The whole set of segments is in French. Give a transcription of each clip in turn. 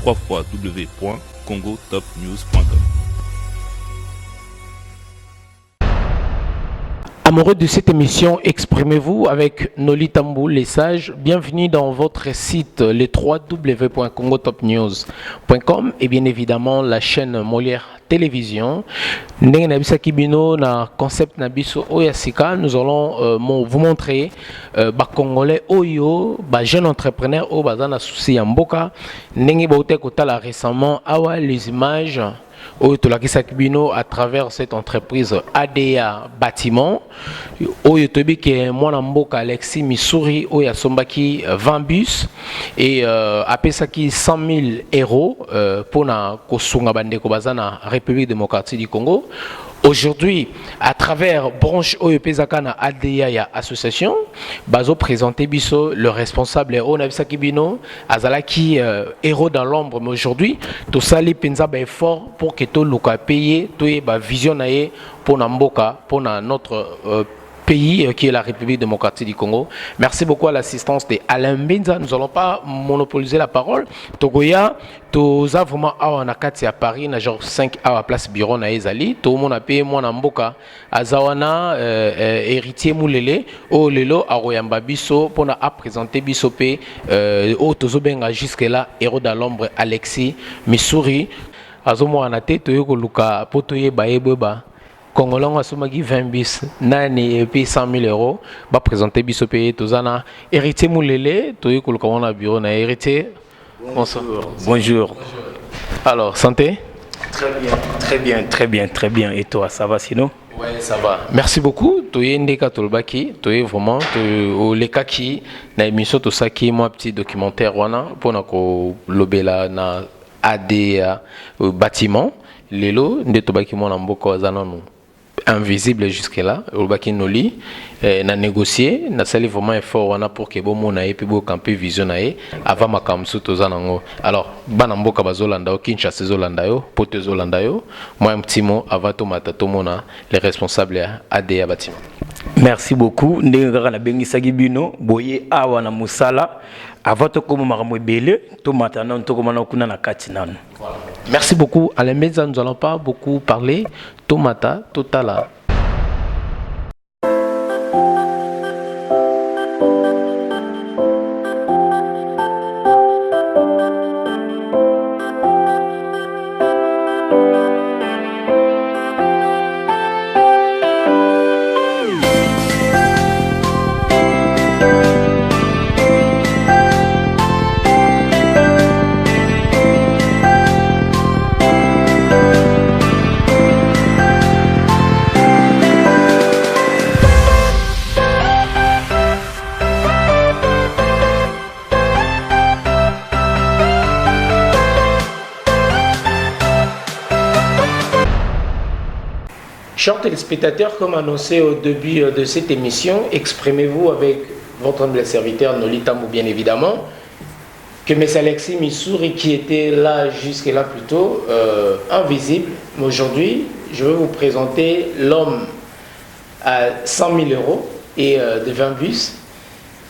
www.congotopnews.com. Amoureux de cette émission, exprimez-vous avec Noli Tambou, les sages. Bienvenue dans votre site, le www.congotopnews.com et bien évidemment la chaîne Molière Télévision. Na concept Nabiso Oyasika, nous allons vous montrer Congolais Oyo, jeunes entrepreneurs au Bazana Souci Amboka. Nengi Baote Kotala récemment, awa les images. À travers cette entreprise ADA Bâtiment, Alexis Missouri, Sombaki 20 bus et après ça qui 100 000 euros pour la République démocratique du Congo. Aujourd'hui, à travers branche Oyepezakana ADA association, bazo présenté biso le responsable héros Nabisaki Bino, Azalaki héros dans l'ombre, mais aujourd'hui, tout ça les pensa effort pour que tout le paye, tout est vision pour Namboka, pour notre pays qui est la République démocratique du Congo. Merci beaucoup à l'assistance de Alain Benza. Nous n'allons pas monopoliser la parole. Togoya, tous vraiment à Nakati à Paris, na genre 5 à place bureau na Ezali. Tout le monde a payé moi Namboka. Azawana héritier Moulele, au Lelo à Royamba Bisso pour na présenter Bissopé au Tozobenga jusque là héros de l'ombre Alexis Missouri. Azomo anate toyoko luka potoye baebeba. Congolais a sommagi 20 bis, nani et puis 100 000 euros, va présenter Bissopé, Tozana, héritier Moulele, Toyo Kolokamona bureau, na héritier. Bonsoir. Bonjour. Alors, santé? Très bien, très bien, très bien, très bien. Et toi, ça va sinon? Oui, ça va. Merci beaucoup. Toye Ndeka Tolbaki, Toye vraiment, les kaki, na émission tout ça qui est moi petit documentaire, wana, pour na ko lobela na ADA bâtiment, lelo, ndetobaki mo na mboko azanonu. Invisible jusque-là, au baki noli, na négocié, na sali vraiment effort wana pour que bon mona et puis bon camper visionnaire avant ma kamsu tozanango. Alors banamboka bazolanda o Kinshasa zolanda yo, pote zolanda yo, moi un petit mot avant tomata tomona les responsables ADA bâtiment. Merci beaucoup. Ndengara na bengi sagibino, boye awa na musala. Avant de commencer, merci beaucoup. À la maison, nous n'allons pas beaucoup parler. Tomata, Totala. Chers téléspectateurs, comme annoncé au début de cette émission, exprimez-vous avec votre humble serviteur Noli Tambou, bien évidemment, que M. Alexis Missouri, qui était là jusque-là plutôt invisible, mais aujourd'hui, je vais vous présenter l'homme à 100 000 euros et de 20 bus,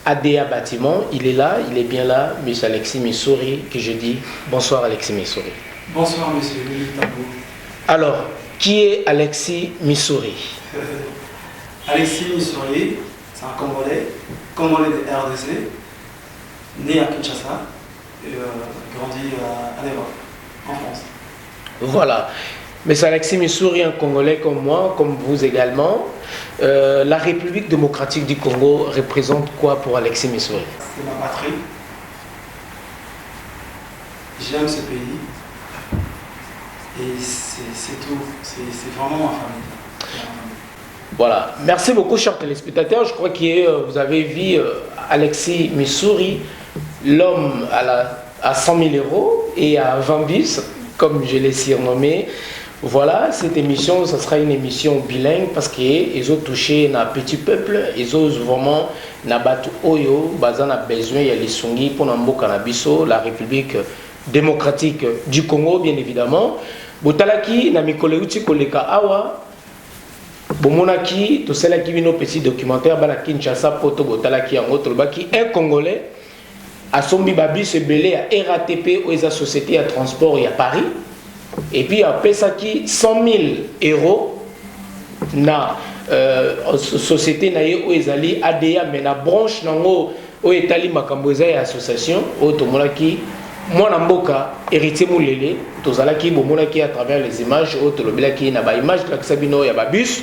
ADA Bâtiment. Il est là, il est bien là, M. Alexis Missouri, que je dis bonsoir Alexis Missouri. Bonsoir M. Noli Tambou. Alors, qui est Alexis Missouri? Alexis Missouri, c'est un Congolais de RDC, né à Kinshasa et grandi à Europe, en France. Voilà. Mais Alexis Missouri, un Congolais comme moi, comme vous également. La République démocratique du Congo représente quoi pour Alexis Missouri? C'est ma patrie. J'aime ce pays. Et c'est tout, c'est vraiment ma famille. Voilà, merci beaucoup chers téléspectateurs. Je crois que vous avez vu Alexis Missouri, l'homme à 100 000 euros et à 20 bis, comme je l'ai surnommé. Voilà, cette émission, ça sera une émission bilingue parce qu'ils ont touché un petit peuple, ils ont vraiment battu Oyo, ils ont besoin de l'Issungi pour la République démocratique du Congo, bien évidemment. Botalaki na mikoleuti koleka awa bomonaki to selaki bino petit documentaire bana Kinshasa poto botalaki yango tolbaki un Congolais à Sombi Babus et Belé à RATP ou la société à transport et à Paris. Et puis à Pesaki 100 000 euros na société na où ils allaient ADA mais la branche nango où Etali Makamboza et association où Tomolaki moi Namboka héritier Moulele Tozalaki Bomolaki à travers les images où Tolobelaki na ba image la Sabino ya Babus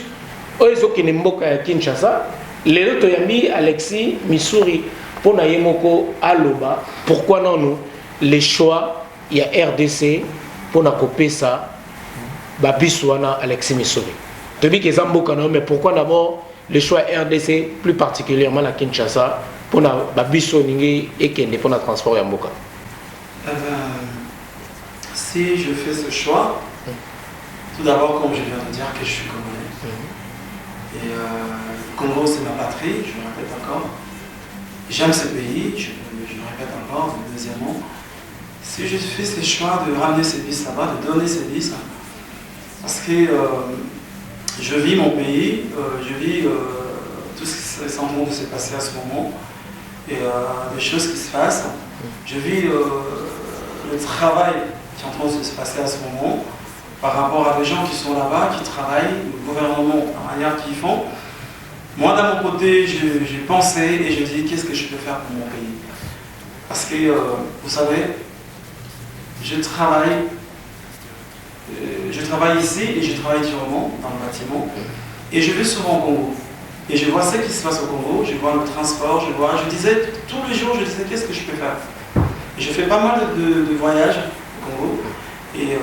où ils ont qui Mboka ya Kinshasa les autres yambi Alexis Missouri pour na yemoko aloba pourquoi non nous les choix il y a RDC pour na couper ça Babus wana Alexis Missouri tu dis que Zamboka non mais pourquoi d'abord les choix RDC plus particulièrement la Kinshasa pour na Babus ningi et Kende pour na transport Yamboka. Si je fais ce choix, tout d'abord, comme je viens de dire, que je suis congolais. Et le Congo, c'est ma patrie, je le répète encore. J'aime ce pays, je le répète encore. Deuxièmement, si je fais ce choix de ramener ces bis là-bas, de donner ces bis, parce que je vis mon pays, je vis tout ce qui est en train de se passer à ce moment, et des choses qui se passent. Je vis le travail qui est en train de se passer à ce moment par rapport à des gens qui sont là-bas, qui travaillent, le gouvernement, la manière qu'ils font. Moi, d'un mon côté, j'ai pensé et je dis qu'est-ce que je peux faire pour mon pays. Parce que, vous savez, je travaille ici et je travaille durement dans le bâtiment et je vais souvent au Congo. Et je vois ce qui se passe au Congo, je vois le transport, je disais tous les jours, je disais qu'est-ce que je peux faire. Et je fais pas mal de voyages au Congo et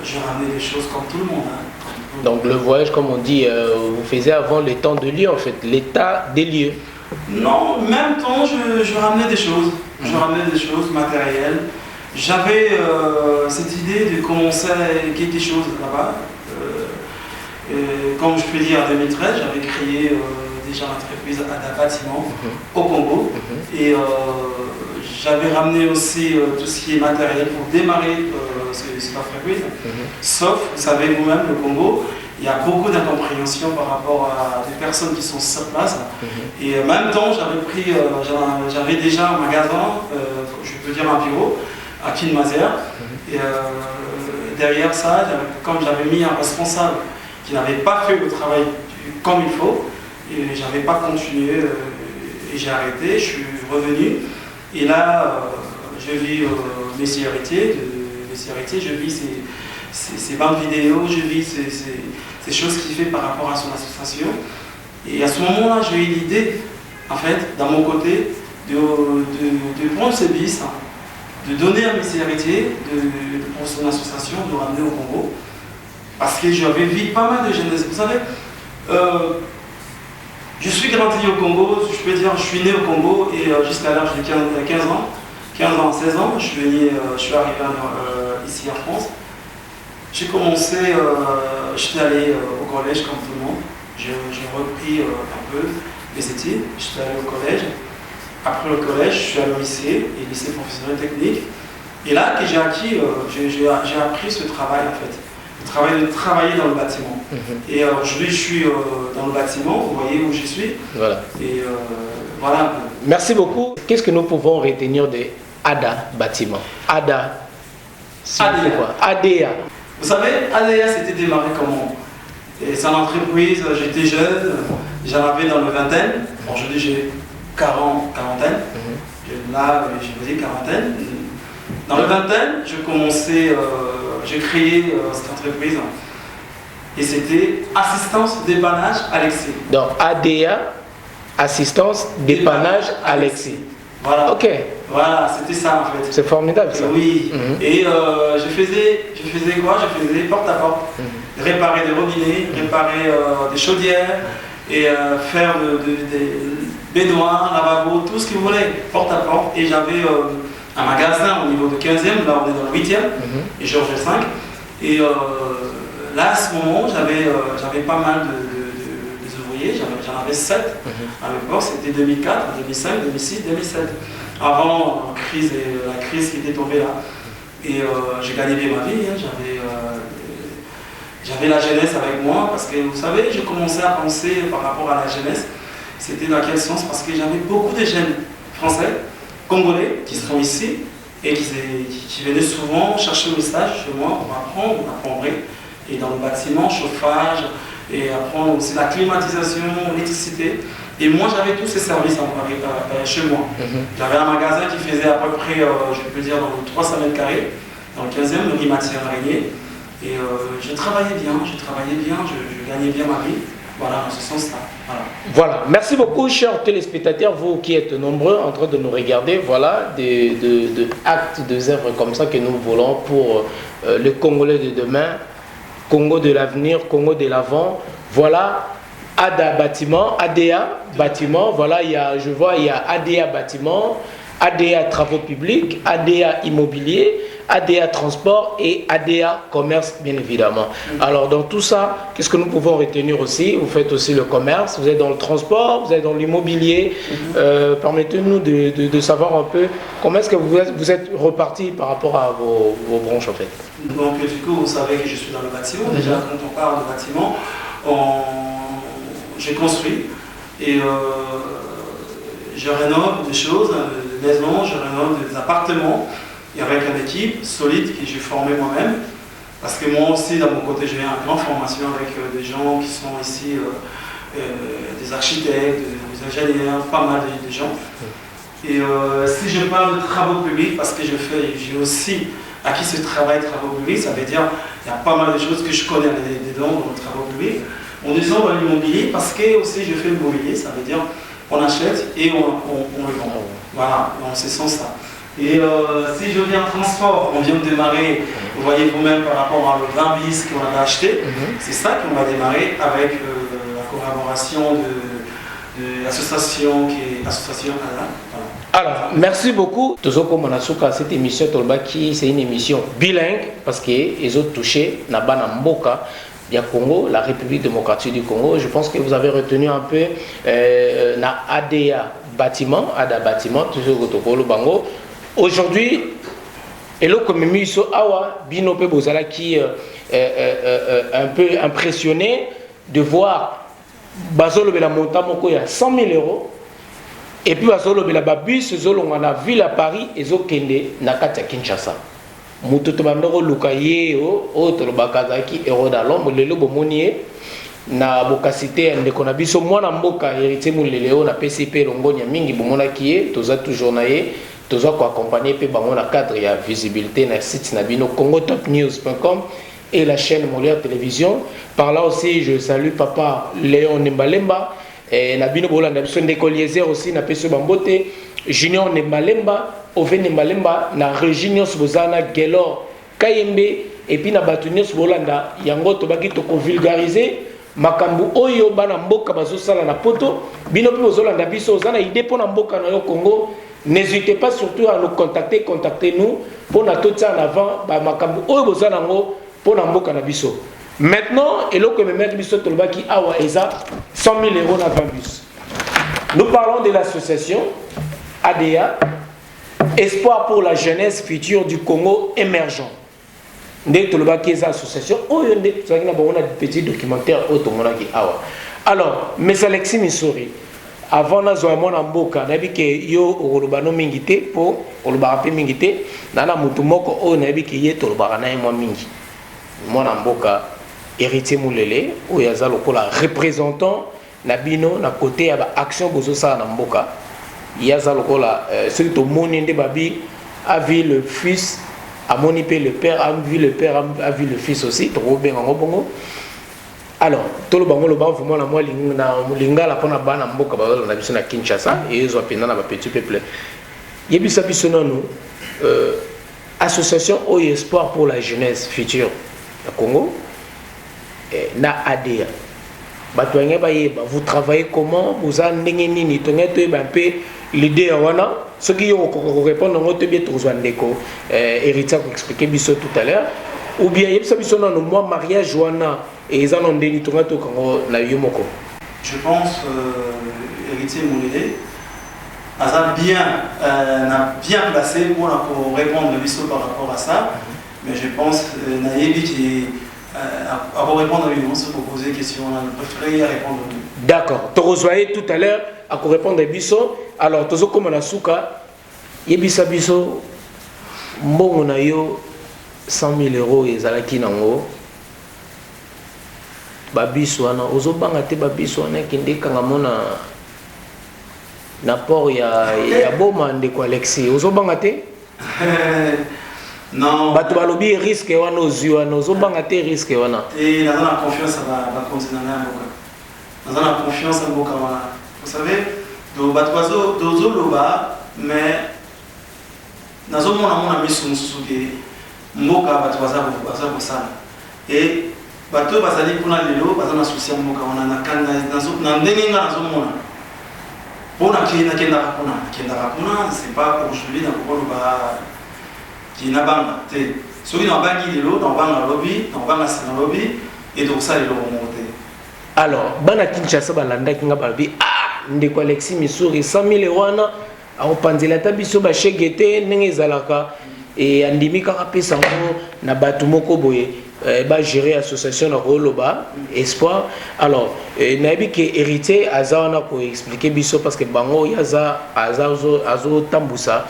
je ramenais des choses comme tout le monde. Hein. Donc le voyage, comme on dit, vous faisiez avant les temps de lieu en fait, l'état des lieux. Non, en même temps, je ramenais des choses. Je ramenais des choses matérielles. J'avais cette idée de commencer quelque chose là-bas. Comme je peux dire, en 2013, j'avais créé déjà l'entreprise Ada Bâtiment au Congo. Et j'avais ramené aussi tout ce qui est matériel pour démarrer cette entreprise. Sauf, vous savez vous-même, le Congo, il y a beaucoup d'incompréhension par rapport à des personnes qui sont sur place. Et en même temps, j'avais déjà un magasin, je peux dire un bureau, à Kinmazer. Et derrière ça, comme j'avais mis un responsable qui n'avait pas fait le travail comme il faut, et je n'avais pas continué, et j'ai arrêté, je suis revenu. Et là, je vis mes héritiers, je vis ces bandes vidéo, je vis ces choses qu'il fait par rapport à son association. Et à ce moment-là, j'ai eu l'idée, en fait, dans mon côté, de prendre ce bis, de donner à mes héritiers, pour son association, de ramener au Congo. Parce que j'avais vu pas mal de jeunesse. Vous savez, je suis grandi au Congo, je peux dire, je suis né au Congo et jusqu'à l'âge de 15 ans, 16 ans, je suis arrivé ici en France. J'ai commencé, j'étais allé au collège comme tout le monde. J'ai repris un peu mes études, j'étais allé au collège. Après le collège, je suis allé au lycée, et lycée professionnel technique. Et là, que j'ai acquis, j'ai appris ce travail en fait. De travailler dans le bâtiment. Et aujourd'hui, je suis dans le bâtiment, vous voyez où je suis. Voilà. Et voilà. Merci beaucoup. Qu'est-ce que nous pouvons retenir de ADA Bâtiment? ADA, c'est quoi? ADA. Vous savez, ADA, c'était démarré comment? C'est une entreprise, j'étais jeune, j'en avais dans le vingtaine. Aujourd'hui, j'ai quarantaine. Là, je vous dis quarantaine. Dans le vingtaine, j'ai créé cette entreprise et c'était assistance dépannage Alexis. Donc ADA, assistance dépannage Alexis. Voilà. Ok. Voilà, c'était ça en fait. C'est formidable ça. Oui. Et je faisais quoi? Je faisais porte à porte, réparer des robinets, réparer des chaudières et faire des baignoires, lavabo, tout ce que vous voulez, porte à porte. Et j'avais un magasin au niveau de 15e, là on est dans le 8e, et Georges V. Et là à ce moment, j'avais pas mal ouvriers, j'en avais 7 à l'époque, c'était 2004, 2005, 2006, 2007. Avant la crise qui était tombée là. Et j'ai gagné bien ma vie, hein. J'avais la jeunesse avec moi, parce que vous savez, je commençais à penser par rapport à la jeunesse, c'était dans quel sens? Parce que j'avais beaucoup de jeunes français, Congolais qui sont ici et qui venaient souvent chercher le stage chez moi pour apprendre, on apprendrait. Et dans le bâtiment, chauffage, et apprendre aussi la climatisation, l'électricité. Et moi, j'avais tous ces services chez moi. J'avais un magasin qui faisait à peu près, je peux dire, dans 300 mètres carrés, dans le 15e, le Rimatière Régnier. Et je travaillais bien, je gagnais bien ma vie. Voilà, dans ce sens-là. Voilà, merci beaucoup, chers téléspectateurs, vous qui êtes nombreux en train de nous regarder. Voilà, des actes, des œuvres comme ça que nous voulons pour le Congolais de demain, Congo de l'avenir, Congo de l'avant. Voilà, ADA Bâtiment, ADA Bâtiment. Voilà, je vois, il y a ADA Bâtiment, ADA Travaux Publics, ADA Immobilier, ADA Transport et ADA Commerce, bien évidemment. Alors, dans tout ça, qu'est-ce que nous pouvons retenir aussi? Vous faites aussi le commerce, vous êtes dans le transport, vous êtes dans l'immobilier. Permettez-nous de savoir un peu comment est-ce que vous êtes reparti par rapport à vos branches, en fait. Donc, du coup, vous savez que je suis dans le bâtiment. Déjà, quand on parle de bâtiment, j'ai construit et je rénove des choses, des maisons, je rénove des appartements. Et avec une équipe solide que j'ai formée moi-même, parce que moi aussi, dans mon côté, j'ai un plan de formation avec des gens qui sont ici, des architectes, des ingénieurs, pas mal de gens. Et si je parle de travaux publics, parce que j'ai aussi acquis ce travail de travaux publics, ça veut dire qu'il y a pas mal de choses que je connais dedans dans le travaux publics. En disant dans l'immobilier, parce que aussi je fais l'immobilier, ça veut dire on achète et on le vend. Voilà, dans ce sens-là. Et si je viens en transport, on vient de démarrer, vous voyez vous-même par rapport à le 20 bis qu'on avait acheté, c'est ça qu'on va démarrer avec la collaboration de l'association qui est l'association ADA. Voilà. Alors, merci beaucoup. Tozoko Manasuka, cette émission Tolbaki, c'est une émission bilingue parce qu'ils ont touché Nabana Mboka. Il y a Congo, la République démocratique du Congo. Je pense que vous avez retenu un peu na ADA Bâtiment, ADA Bâtiment, toujours au Bango. Aujourd'hui, eloko memiso awa bino pe bozala qui un peu impressionné de voir bazolo bela montant moko ya 100 000 € et puis bazolo bela babus zolonga na ville à Paris ezokende na kati ya Kinshasa. Mutu to bandoko lukaye o to bakazaki euro da lombo lelo bomoni na bokasité ndeko na biso mwana mboka héritier muleleo na PCP longonya mingi bomona kié toza toujours na ye. Tous accompagner pe bango na cadre ya visibilité na site nabino congotopnews.com et la chaîne Molière Télévision. Par là aussi je salue papa Léon Nembalemba et nabino bolanda biso ndeko Eliezer aussi na peso bambote Junior Nembalemba Ove Nembalemba na Reginius Bozana Gelor Kayembe et puis na Batunius bolanda yango to baki to vulgariser makambu oyo bana mboka bazosala na poto bino pe bozolanda biso ozana idée pona mboka na yo Congo. N'hésitez pas surtout à nous contacter, contactez-nous pour nous tout ça en avant, pour nous biso. Maintenant, et là que me mettre biso tolba qui awa eza 100 000 € dans 20 bus. Nous parlons de l'association ADA, Espoir pour la jeunesse future du Congo émergent. Ndé tolba qui est association, oh ndé tu as un petit documentaire automona qui awa. Alors, mais Alexis Missouri. Avant na zoa mona mboka na bike yo olobano mingité po olobara pe mingité nana mutu moko o na bike ye tolobara na mo mingi mona mboka héritier mulele o yaza lokola représentant na bino na côté ya ba action bozo sa na mboka yaza lokola celui to moni nde babi a vu le fils a moni pe le père a vu le père a vu le fils aussi to benga ngobongo. Alors, tout le monde vraiment la moi lingala pona bana mboka ba na biso na Kinshasa et ils ont pena na ba petit peuple. Yebisa biso nous association au espoir pour la jeunesse future au Congo na ADA. Batwanye ba yeba vous travaillez comment vous en ndenge nini tongeto ba pe l'idée wana ce qui yo répondre ngoto bien to ndeko héritier ko expliquer biso tout à l'heure ou bien yebisa biso nous moi mariage wana. Et ils ont dit tout le monde. Je pense héritier Moulé a bien placé pour répondre par rapport à ça. Mais je pense que Naïbi qui a répondre à lui, on se pose des questions, on a préféré répondre à lui. D'accord. Tu rejoignais tout à l'heure à répondre à Bisso. Alors, tu as comme la souka yebisa biso mbongo na yo 100 000 euros ezalaki nango babiso wana ozobanga te babiso wana kende kangamo na port ya boma ndeko Alexis ozobanga te non bato balobi risque wana ozwi wana ozobanga te risque wana et naza na confiance ba continuer na mboka naza na confiance mboka wana vous savez do bato bazoloba mais nazomona mona miso mosusu ke mboka bato baza kosala et bato bazali mpona lelo baza na susi ya mboka wana na ndenge nga nazomona mpo nakendaka kuna c'est pas aujourd'hui nakokoloba kina banga te soki nabangi lelo nakobanga lobi nakobanga sina lobi et tokosala eloko moko te alors bana Kinshasa balandaki nga balobi ndeko Alexis Missouri 100 000 euros wana akopanzela ata biso bashege te ndenge ezalaka e andimi kaka pesa ngo na bato moko boye gérer association na Roloba Espoir. Alors nayebi ke héritier aza wana ko expliquer biso parce que bango yaza azo tambusa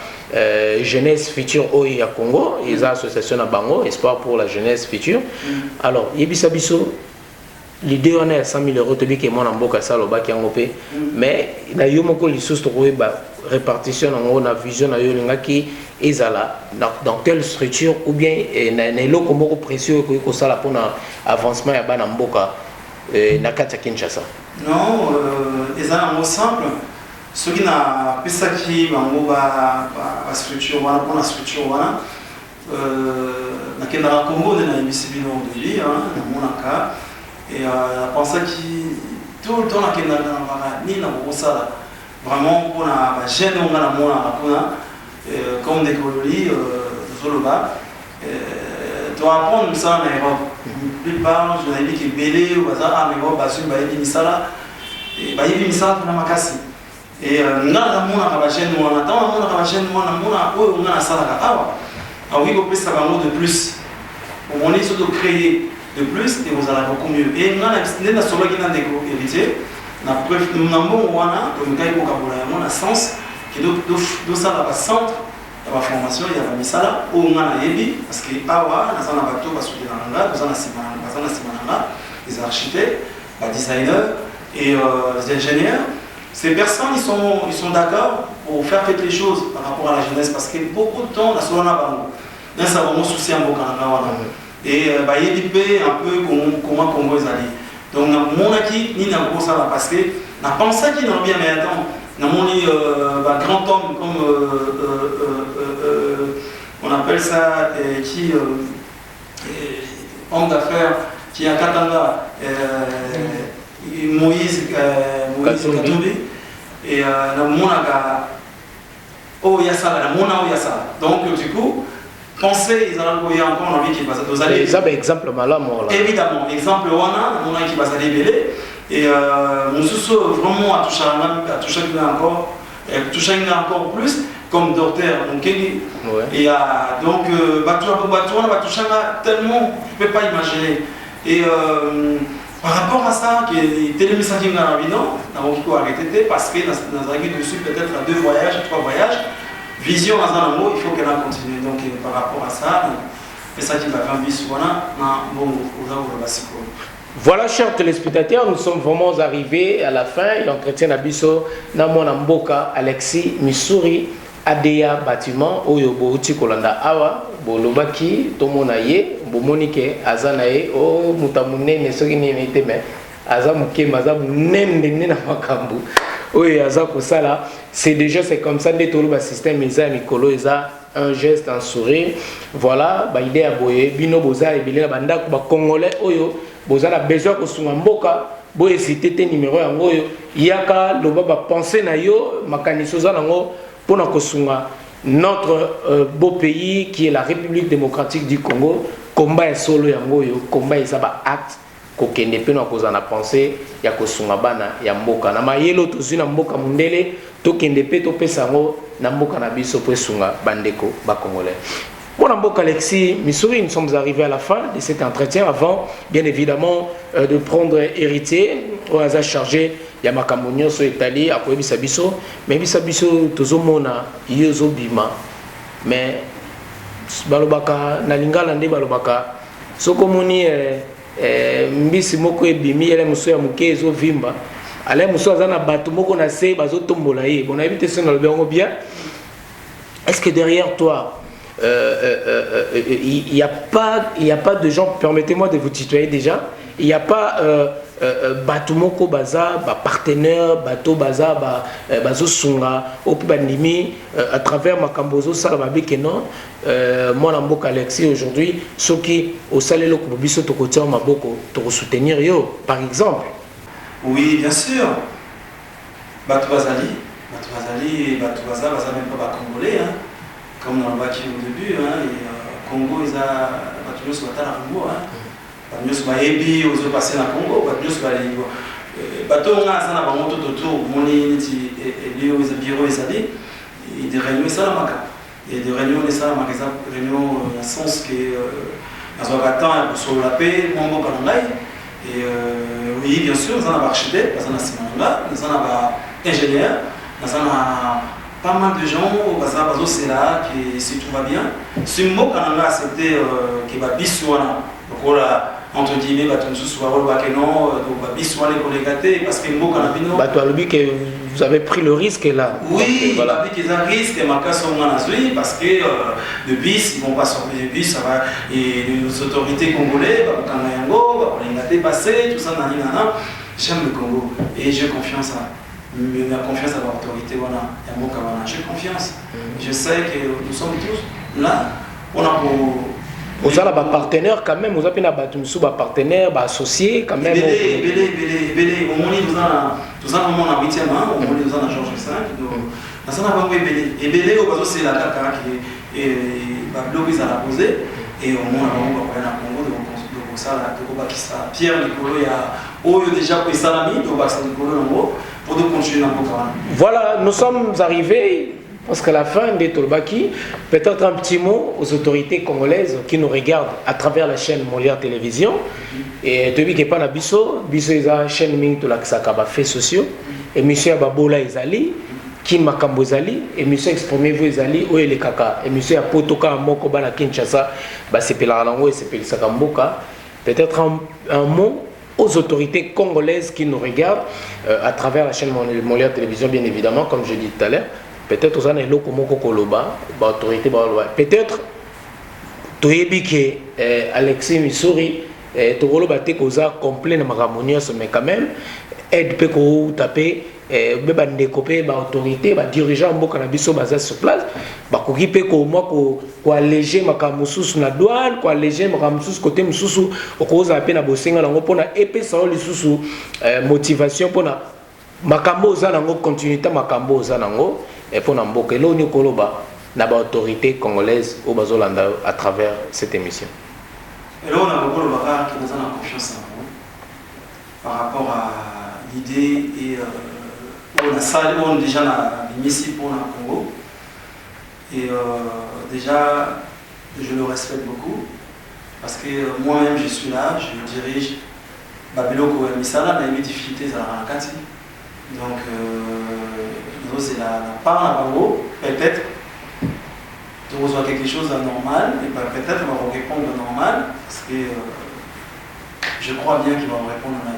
jeunesse future au ya Congo, eza association na bango Espoir pour la jeunesse future. Alors yebisa biso l'idée on est 100 000 euros to bi ke mona mboka salo ba ki ngope mais na yo moko lisusu to ba répartition on a vision na yo ngaki ezala dans telle structure ou bien na eloko moko précieux ko sala pour na avancement ya bana mboka na kati ya Kinshasa. Non ezala mo simple ce qui na pesaki bango ba structure wana pour la structure wana na kenda na Congo na ibisibino de lui na monaka et pensé qui tout le temps na kenda na ni na kosala vraiment pour la chaîne on a la mona comme des colonies Zoloba doit apprendre ça en Europe la plupart je n'ai dit que belé ou bazar en Europe basu ba yebi misala et ba yebi misala na makasi et na mona ka chaîne mona ta mona ka chaîne mona o on a sala ka awa oui ko pesa bango de plus on est surtout créer de plus et vous allez beaucoup mieux et na solo qui na ndeko héritier na preuve na mbongo wana to ngai ko kabola ya mona sens que do ça va centre ya ba formation ya ba misala o ngana yebi parce que awa na sana bato ba soki na nga za na simana les architectes les designers et les ingénieurs. Ces personnes ils sont d'accord pour faire toutes les choses par rapport à la jeunesse parce que beaucoup de temps la solana bango dans ça vraiment souci en boka na wana et ba yebi pe un peu comment Congo ezali. Donc mon acquis ni na ko ça parce que na pensé qu'il n'a bien mais attends na moni grand homme comme on appelle ça qui homme d'affaires qui a Katanga Moïse Katumbi et na monaka oh yasa la mona oh yasa donc du coup penser ils allaient encore envie qui passe aux allées exemple malamo là évidemment exemple wana mona qui passe aller belé et mon sous vraiment a touché encore plus comme docteur donc et donc on va toucher tellement je peux pas imaginer et par rapport à ça qui est télémission qui n'a pas non arrêté parce que dans un dessus peut-être à 2 voyages 3 voyages vision à un mot il faut qu'elle continue donc par rapport à ça c'est ça qui va faire bis voilà bon voilà, chers téléspectateurs, nous sommes vraiment arrivés à la fin. L'entretien d'Abisso, Namona Mboka, Alexis Missouri, Adea Bâtiment, Oyo Bouti Kolanda Awa, Bolobaki, Tomonaye, Bomonike, Azanaye, O Mutamune, Nesogini Neteme, Azamuke, Mazamune, Namakambu, Oyo Azako Sala. C'est déjà, c'est comme ça, le système Isa Mikolo, Isa. Un geste, un sourire, voilà, bah idée à boyer, bino boza et bilé banda kuba congolais oyo, boza la besoin ko sunga mboka, boye cité te numéro yango yo, yaka loba ba penser na yo, makaniso za nango pona ko sunga notre beau pays qui est la République démocratique du Congo, combat et solo yango yo, combat et ça ba acte ko kende pe na ko za na penser ya ko sunga bana ya mboka na mayelo to zina mboka mundele to kende pe to pesa ngo na mboka na biso po sunga bandeko ba congolais. Bon mboka Alexis Missouri, nous sommes arrivés à la fin de cet entretien avant bien évidemment de prendre héritier au hasard chargé ya makambo nyonso etali akoyebisa biso mais bisa biso tozomona yo zobima mais balobaka na lingala nde balobaka soko moni mbisi moko ebimi ele moso ya moke ezovimba ale moso aza na bato moko na se bazotombola ye bon nayebi te so nalobi yango bien. Est-ce que derrière toi il n'y a pas de gens, permettez-moi de vous tutoyer déjà, il n'y a pas bateau moko baza ba partenaire bateau baza bazo sunga au bandimi à travers makambozo sala babike non moi na mboka Alexis aujourd'hui ceux qui au salelo ko biso to kotia maboko to soutenir yo par exemple. Oui, bien sûr. Bateau bazali bateau baza même pas congolais hein. Comme on l'a dit au début hein, et Congo ils a bateau sur la Congo hein. Nous sommes ébi aux autres passés dans le Congo, nous sommes allés. Bateau on a ça na bango tout autour, moni ti lieu aux bureaux et ça dit, et des réunions ça la maka. Et des réunions ça la maka, réunions dans sens que dans un temps pour sur la paix, mon bon calendrier. Et oui bien sûr, nous avons architecte, nous avons Simonga, nous avons ingénieur, nous avons pas mal de gens au c'est là qui si tout va bien. Si mon calendrier accepté qui va bisouana, donc là entre guillemets parce que vous avez pris le risque là. Oui, voilà. Ils ont un risque parce que le bis, ils vont pas sortir le bis, ça va et les autorités congolaises, on passer, tout ça, j'aime le Congo et j'ai confiance à confiance à l'autorité, j'ai confiance. Je sais que nous sommes tous là, on a pour vous avez un partenaire quand même, vous avez un partenaire, un associé quand même. Belé, au moins nous avons mon 8e an, au moins nous avons Georges V. Nous avons Belé. Et Belé, c'est la caca qui est à la poser. Et au moins on va à Congo, donc ça, Pierre Nicolo, il y a déjà pris Salami, donc Nicolo pour continuer dans le programme. Voilà, nous sommes arrivés. Parce qu'à la fin des Tolbaki, peut-être un petit mot aux autorités congolaises qui nous regardent à travers la chaîne Molière Télévision. Et tu dis que pas na biso est la chaîne Ming to la Ksakaba fait sociaux. Et monsieur Ababola Ezali, Kim Makambo Ezali, et monsieur exprimez-vous Ezali, où est le kaka. Et monsieur Apotoka Moko Bana Kinshasa, c'est Pelarango et c'est Pelisakamboka. Peut-être un mot aux autorités congolaises qui nous regardent à travers la chaîne Molière Télévision, bien évidemment, comme je dis tout à l'heure. Peut-être aux années lokomoko koloba, autorité peut-être toyebi que Alexis Missouri tokoloba te koza complet na makamonios mais quand même aide pe ko taper beba ndekopé ba autorité ba dirigeant mboka na biso baza sur place ba koki pe ko moi ko alléger makamususu na douane ko alléger makamususu côté mususu okoza pe na bosenga nango pona epesa lisusu motivation pona makambo za nango continuité makambo za nango. Et pour Namboke, l'ONU Koloba, n'a pas autorité congolaise au Bazolanda à travers cette émission. Et là, on a beaucoup de barrages qui nous ont confiance en nous par rapport à l'idée et on a ça, on a déjà l'émission pour le Congo. Et déjà, je le respecte beaucoup parce que moi-même, je suis là, je dirige Babyloko et Misala, mais il y a des difficultés à la Kati. Donc, c'est la part à Babo, peut-être, tu reçois quelque chose d'anormal, et peut-être on va répondre normal, parce que je crois bien qu'ils vont répondre à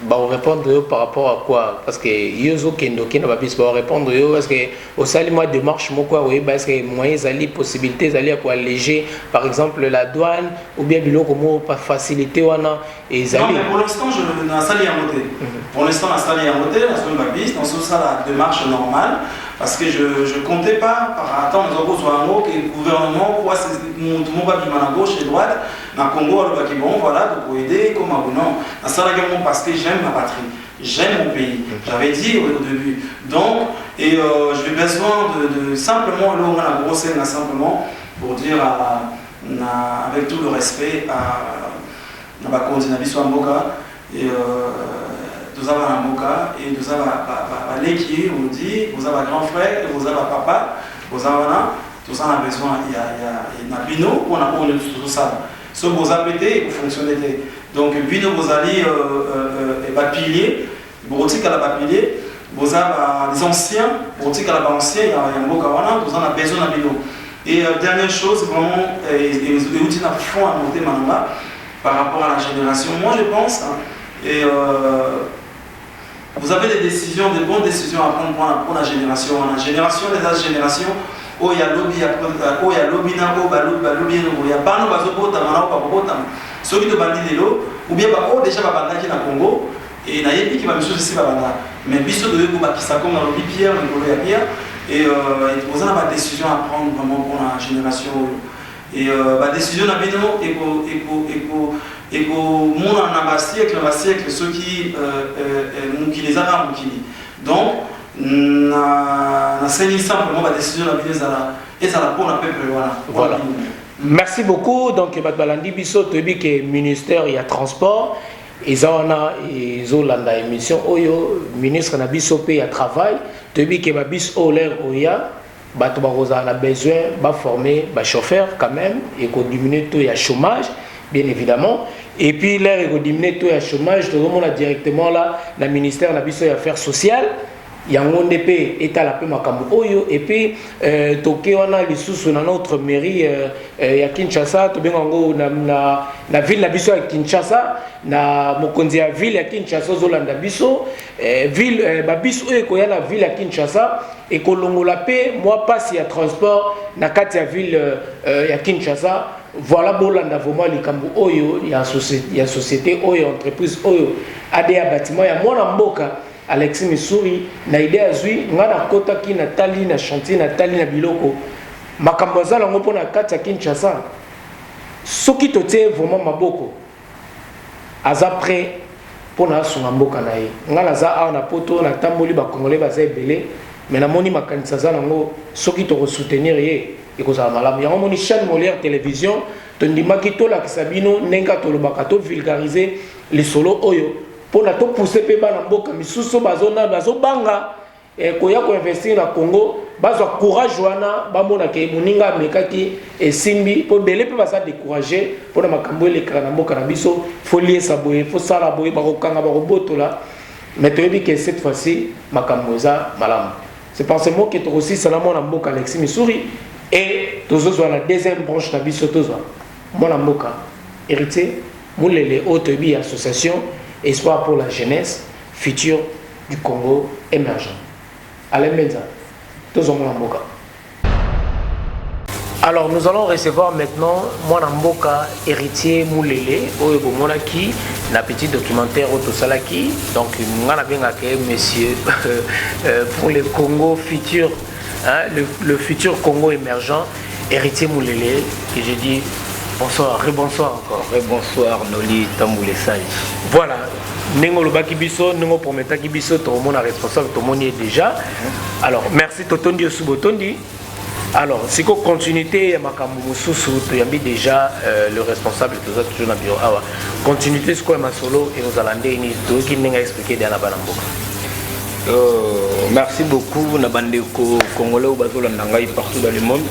bah, on répondre par rapport à quoi? Parce que Yozo Kendoki n'a pas pu répondre. Parce que au salut moi démarche moi quoi oui parce que moyens ali possibilités ali à quoi alléger par exemple la douane ou bien bilo comment pas faciliter wana et non mais pour l'instant je n'ai sali à monter. Pour l'instant la sali à monter la zone babis dans ce ça la démarche normale parce que je comptais pas par attendre nous avons un mot que le gouvernement quoi c'est mon va du à gauche et droite dans Congo alors qui bon voilà pour aider comme non ça parce que j'aime ma patrie, j'aime mon pays. J'avais dit au début. Donc, et j'ai besoin de simplement, là on a la grosse scène simplement pour dire avec tout le respect à ma continent soit Mboka et nous avons un Mboka et nous avons l'équipe, on dit, vous avez un grand frère, vous avez un papa, vous avez tout ça on a besoin, il y a un bino, on a tout ça. Ce que vous avez été, vous fonctionnez. Donc bino bozali pilier, botika la pilier, boza les anciens, botika la anciens, il y a mboka wana, boza na besoin na bino. Et dernière chose, vraiment, et outils à fond à monter maintenant par rapport à la génération. Moi je pense, vous avez des décisions, des bonnes décisions à prendre pour la génération. La génération, les autres générations, oh il y a lobby, il y a lobby, il y a pas de bazobota, ceux qui te bandent l'élo, ou bien déjà babanda qui na Congo, et na yebi qui va me choisir ici babanda. Mais biso de eux qui s'accomment dans lobby Pierre, le Colo Pierre, et vous avez des décisions à prendre vraiment pour la génération. Et la décision n'a bien et que mon en siècle ceux qui les arabes qui donc na saigné simplement la décision n'a bien et ça la pour un peuple voilà. Merci beaucoup. Donc Balandi Bisso tobi que ministère il y a transport et ça on a landa émission oyo ministre na biso pe ya travail tobi que ba bis olaire oya bato baroza na besoin ba former ba chauffeur quand même et qu'on diminue tout ya chômage bien évidemment. Et puis l'air est diminué tout le chômage, tout le monde a directement là, le ministère de des Affaires sociales. Il y a un ONDP, État la paix Makambo Oyo, et puis Toké, on a les sous dans notre mairie, à Kinshasa, la ville de Bisso à Kinshasa, na Mokonzi à ville à Kinshasa, Zolanda Bisso, ville, Babisso et la ville à Kinshasa, et Kolongo la paix, moi passe il y a transport, na Katia ville à Kinshasa. Voilà bolanda vraiment les kambu oyo il y a société oyo entreprise oyo ADA bâtiment ya mwana mboka Alexis Missouri na idée azui ngana kota ki na tali na chantier na tali na biloko makambo za lango pona kati ya Kinshasa soki totie vraiment maboko aza prêt pona sunga mboka na ye ngala za a na poto na tamboli ba congolais ba za ebele mais na moni makanisa za lango soki to soutenir ye et que ça malamu ya moni chaîne Molière télévision tondimaki to la kisabino nenga to lobaka to vulgariser les solo oyo pona to pousser pe bana mboka misusu bazona bazobanga koya ko investir na Congo bazwa courage wana bamona ke muninga mekaki esimbi po belé pe baza décourager pona makambo le kana mboka na biso folie saboye fo sala boye bakokanga bakobotola mais tu dis que cette fois-ci makambo za malamu c'est par ce mot que tu aussi salamon na mboka Alexis Missouri. Et tous la deuxième branche de Bisso mon amoka héritier Moulele Otebi association espoir pour la jeunesse future du Congo émergent. Alain Benza, tous mon amoka. Alors nous allons recevoir maintenant mon amoka héritier Moulele Oyebo Monaki la petite documentaire Otosalaki donc on a bien accueilli monsieur pour le Congo futur. Hein, le futur Congo émergent, héritier Moulele, que je dis bonsoir, rebonsoir encore. Rebonsoir, Noli Tamboulé Sali. Voilà, Nengo Lobaki Bisso, Nengo Prometaki Bisso, tout le monde est responsable, tout le monde y est déjà. Alors, merci Totondi Osubotondi. Alors, c'est quoi continuité, Makamou Moussoussou, tu as mis déjà le responsable, tout ça, toujours dans le bureau. Ah, continuité, c'est quoi ma solo, et nous allons dire, qui n'a expliqué dans la Banamboka. Merci beaucoup na bandeko congolais bazola ndangai partout dans le monde.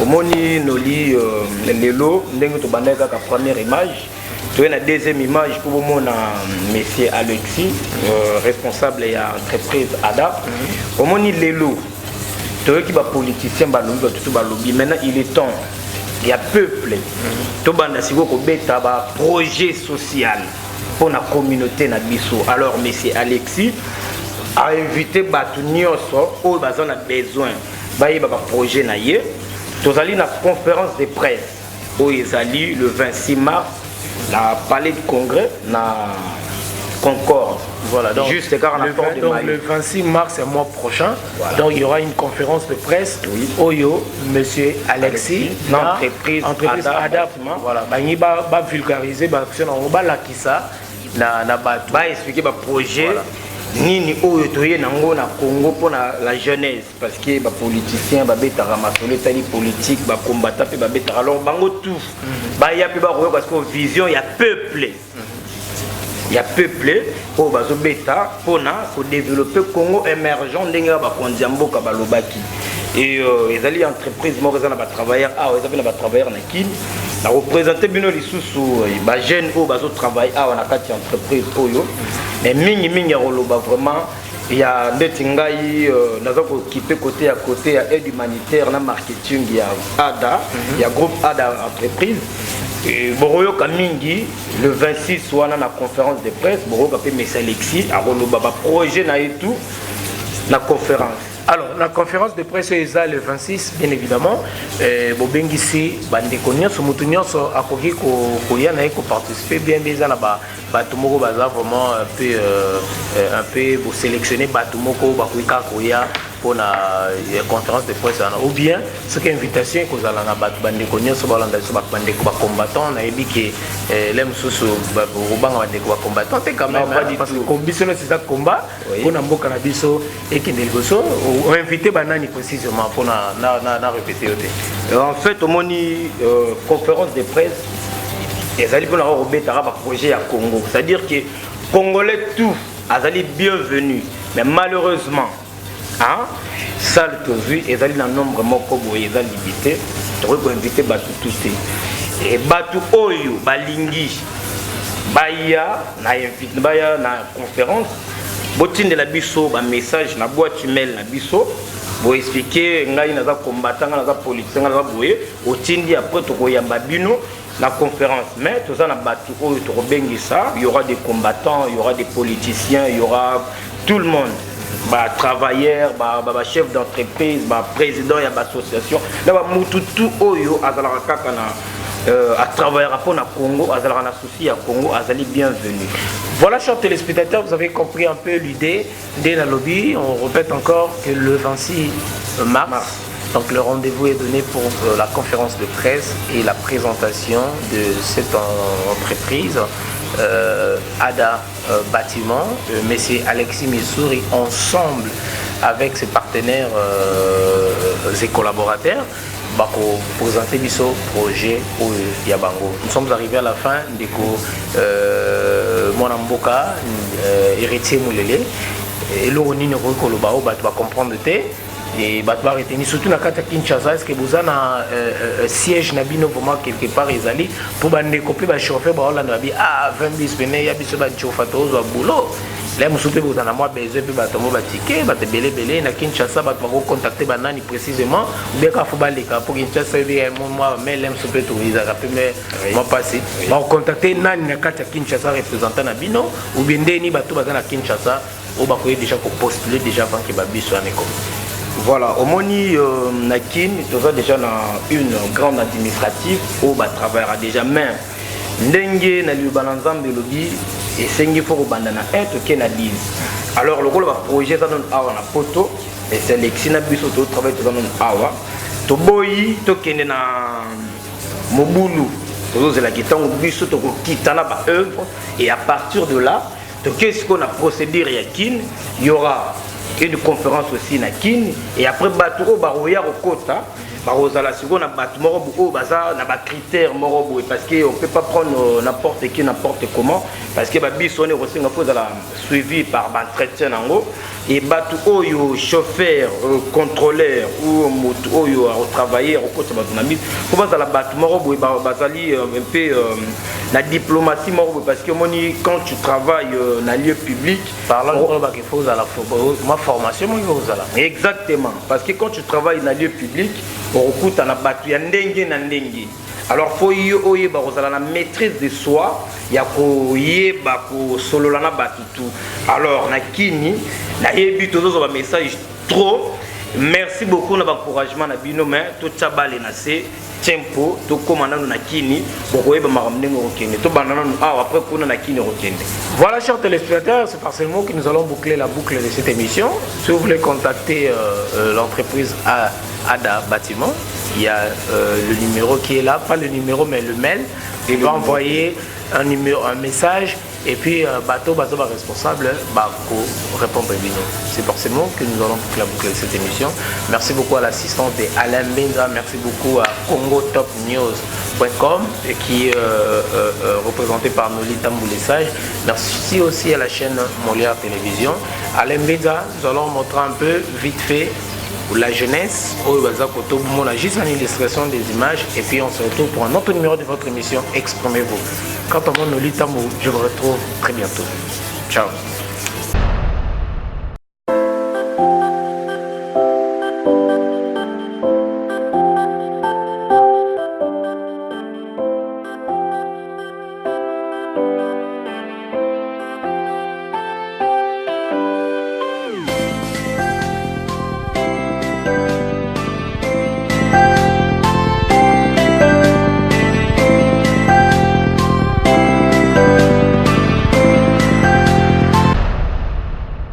Omoni noli lelo ndenge to bandeka ka première image, to na deuxième image pour mona monsieur Alexis responsable ya entreprise ADA. Omoni lelo to ki ba politicien ba lobby tout ba lobby maintenant il est temps il y a peuple to banda siko ko beta ba projet social pour la communauté na biso. Alors monsieur Alexis a invité batu nyonso oyo baza na besoin bayeba ba projet na ye tozali na conférence de presse oyo ezali le 26 mars na palais du congrès na Concorde. Voilà, donc juste le 26 mars, c'est le mois prochain. Voilà. Donc il y aura une conférence de presse. Oui. Oyo, monsieur Alexis, l'entreprise ADA. Voilà, il va vulgariser, il va expliquer le projet. Voilà. Nini oyo toye nango na Congo pour la jeunesse parce que les politiciens ba beta ramasser tali politique ba combattant pe ba beta alors bango tout ba ya pe ba parce que vision il y a peuple il y a peuple pour bazo beta pour développer Congo émergent ndenge ba kondia mboka ba lobaki et les alliés entreprises mo na ba travailleurs ils avaient na ba travailleurs na kin na représenter bino lisusu ba jeune o bazo travailler a na kati entreprise oyo mais mingi roloba vraiment il y a ndeti ngai nazo ko équiper côté à côté à aide humanitaire na marketing ya ADA il y a groupe ADA entreprise et boroyo kamingi le 26 wana na conférence de presse boroyo kapé Messi Alexis a roloba ba projet na et tout la conférence. Alors, la conférence de presse est le 26, bien évidemment. Bobengisi, Bandekonion, Soumoutounion, a couru pour participer bien déjà là-bas. Batumoko Baza vraiment un peu pour sélectionner Batumoko, Bakuika, Koya pour la conférence de presse. Ou bien, ce qui est invitation que vous allez Bandekonion, Bandeko combattant, on a dit que l'aime sous Bandeko combattant, c'est quand même parce que conditionner c'est ça combat pour Nambo Canabiso et Kindelgoso. On a invité Banani précisément pour répéter. En fait, au moni conférence de presse, ils allaient pour un projet à Congo. C'est-à-dire que Congolais tout, ils allaient bienvenus. Mais malheureusement, ça le vu, ils allaient dans le nombre de ils allaient limiter. Ils allaient inviter Batu tout. Et Batu Oyo, Balingi, Baya, na conférence. Botin de la biso, un message na boîte email na biso, pour expliquer ngai naza combattant, naza politicien, naza boye, otindi après to koyamba bino la conférence. Mais tout ça na batu o to bengi ça, il y aura des combattants, il y aura des politiciens, il y aura tout le monde. Bah travailleurs, bah chef d'entreprise, bah président et association. Là ba mutu tout oyo azala kaka na à travailler pour le Congo, à associé à Congo, à bienvenue. Voilà, chers téléspectateurs, vous avez compris un peu l'idée de la lobby. On répète encore que le 26 mars, donc le rendez-vous est donné pour la conférence de presse et la présentation de cette entreprise ADA Bâtiment, Monsieur Alexis Missouri, ensemble avec ses partenaires et collaborateurs. Pour présenter biso projet au Yabango. Nous sommes arrivés à la fin de Mwanamboka, héritier Moulele. Et l'Oroni ne va comprendre et va retenir surtout dans la Kinshasa. Est-ce que vous avez un siège Nabino pour moi quelque part Ezali pour les copier les chauffeurs pour la Nabi 20 bis venez ya biso ba chauffeur au boulot. Là vous souhaitez vous en avoir besoin puis batomo ba ticket ba te belé na Kinshasa ba vous contacter banani précisément ou bien ka fobaleka pour Kinshasa bien moi mais l'aime souper tout ils a mais moi passé ba contacter nani na Kinshasa représentant na bino ou bien ndeni bato ba na Kinshasa ou ba koyer déjà pour postuler déjà avant que ba biso aneko. Voilà, au Moni Nakin, tu as déjà une grande administrative où tu travailleras déjà même. Ndenge na libanzam de lobby et sengi faut bandana être kenadise. Alors le rôle va projet ça donne awa na poto et sélection na biso to travail to donne awa. To boyi to kende na mobulu. To c'est la kitango biso to ko kitana ba œuvre et à partir de là, to qu'est-ce qu'on a procédé yakin, il y aura une conférence aussi na kin et après baturo baroya okota barozala seconde na batmoro o baza na ba critères morobo parce que on peut pas prendre n'importe qui n'importe comment parce que ba biso on est aussi la suivi par entretien nango et batu oyo chauffeur contrôleur ou moto oyo travailler okota batunami pour baza la batmoro bazali un peu la diplomatie morobo parce que moni quand tu travailles dans lieu public parlant de qu'il faut à la ma formation exactement parce que quand tu travailles dans lieu public on recoute à la batu ya ndenge na ndenge alors faut y la maîtrise de soi ya ko yeba ko solo na batu tout alors na kini na yebi tozo ba message trop merci beaucoup na encouragement na bino mais tout tabale na se tempo to komanda na kini boko yeba makamnengo rokende to bandana après kuna na kini rokende. Voilà, chers téléspectateurs, c'est par ce mot que nous allons boucler la boucle de cette émission. Si vous voulez contacter l'entreprise ADA Bâtiment, il y a le numéro qui est là, pas le numéro mais le mail. Il va envoyer un message et puis bateau responsable pour répondre à Bino. C'est forcément que nous allons boucler cette émission. Merci beaucoup à l'assistance d'Alain Benza, merci beaucoup à congotopnews.com qui est représenté par Nolita Mboulessage. Merci aussi à la chaîne Molière Télévision. Alain Benza, nous allons montrer un peu vite fait ou la jeunesse, on a juste une illustration des images et puis on se retrouve pour un autre numéro de votre émission Exprimez-vous. Quant à moi, Noli Tambo, je vous retrouve très bientôt. Ciao.